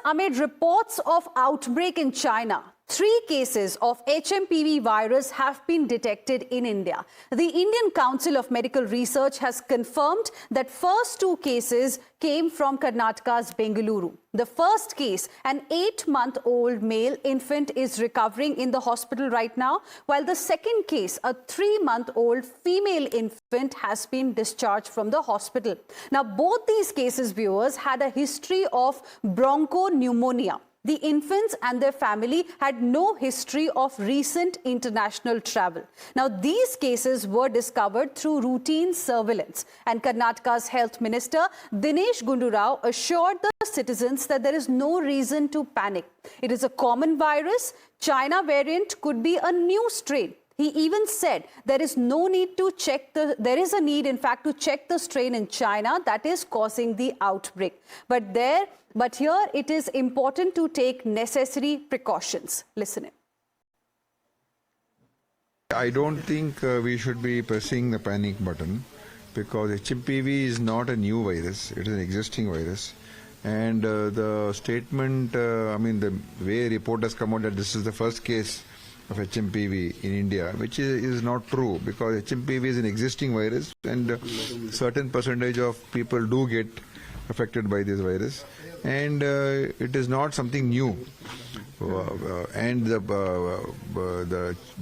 amid reports of outbreak in China, 3 cases of HMPV virus have been detected in India. The Indian Council of Medical Research has confirmed that first 2 cases came from Karnataka's Bengaluru. The first case, an 8-month-old male infant, is recovering in the hospital right now, while the second case, a 3-month-old female infant, has been discharged from the hospital. Now, both these cases, viewers, had a history of bronchopneumonia. The infants and their family had no history of recent international travel. Now, these cases were discovered through routine surveillance, and Karnataka's Health Minister Dinesh Gundu Rao assured the citizens that there is no reason to panic. It is a common virus. China variant could be a new strain. He even said there is no need to check there is a need, in fact, to check the strain in China that is causing the outbreak. But here it is important to take necessary precautions. Listen in. I don't think we should be pressing the panic button, because HMPV is not a new virus. It is an existing virus. And the statement, the way report has come out that this is the first case of HMPV in India, which is not true, because HMPV is an existing virus and certain percentage of people do get affected by this virus, and it is not something new. And the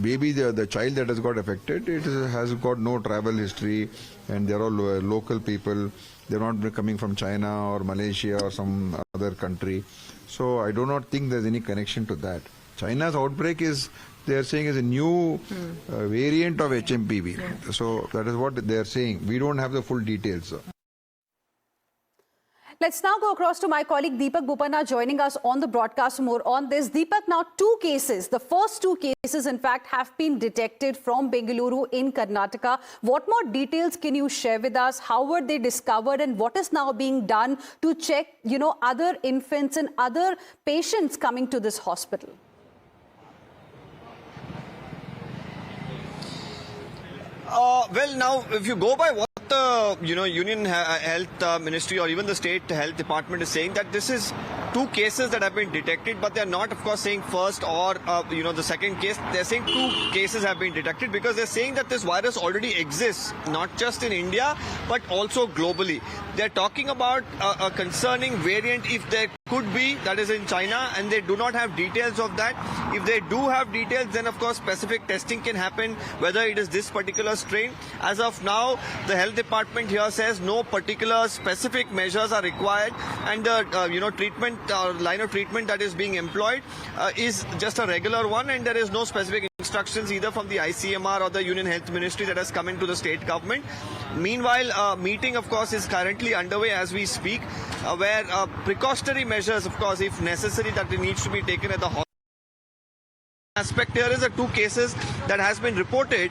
baby, the child that has got affected, has got no travel history, and they're all local people. They're not coming from China or Malaysia or some other country. So I do not think there's any connection to that. China's outbreak is, they are saying, is a new variant of HMPV. Yeah. So that is what they are saying. We don't have the full details. Let's now go across to my colleague Deepak Bopanna joining us on the broadcast for more on this. Deepak, now 2 cases, the first 2 cases in fact have been detected from Bengaluru in Karnataka. What more details can you share with us? How were they discovered, and what is now being done to check, other infants and other patients coming to this hospital? Well, now, if you go by what the Union Health Ministry or even the State Health Department is saying, that this is 2 cases that have been detected, but they're not, of course, saying first or the second case. They're saying 2 cases have been detected, because they're saying that this virus already exists, not just in India but also globally. They're talking about a concerning variant, if there could be, that is in China, and they do not have details of that. If they do have details, then of course specific testing can happen, whether it is this particular strain. As of now, the health department here says no particular specific measures are required, and the treatment or line of treatment that is being employed is just a regular one, and there is no specific instructions either from the ICMR or the Union Health Ministry that has come into the state government. Meanwhile, a meeting, of course, is currently underway as we speak, where precautionary measures, of course, if necessary, that needs to be taken at the hospital. Aspect here is the 2 cases that has been reported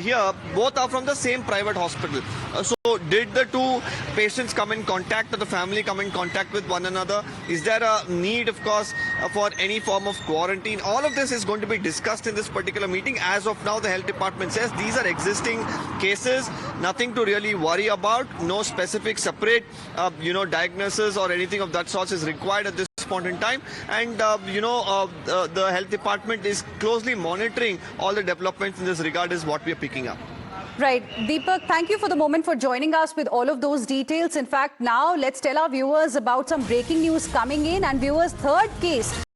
here. Both are from the same private hospital. So did the 2 patients come in contact, or the family come in contact with one another? Is there a need, of course, for any form of quarantine? All of this is going to be discussed in this particular meeting. As of now, the health department says these are existing cases, nothing to really worry about. No specific separate diagnosis or anything of that sort is required at this point in time, and the health department is closely monitoring all the developments in this regard, is what we are picking up. Right. Deepak, thank you for the moment for joining us with all of those details. In fact, now let's tell our viewers about some breaking news coming in, and viewers, 3rd case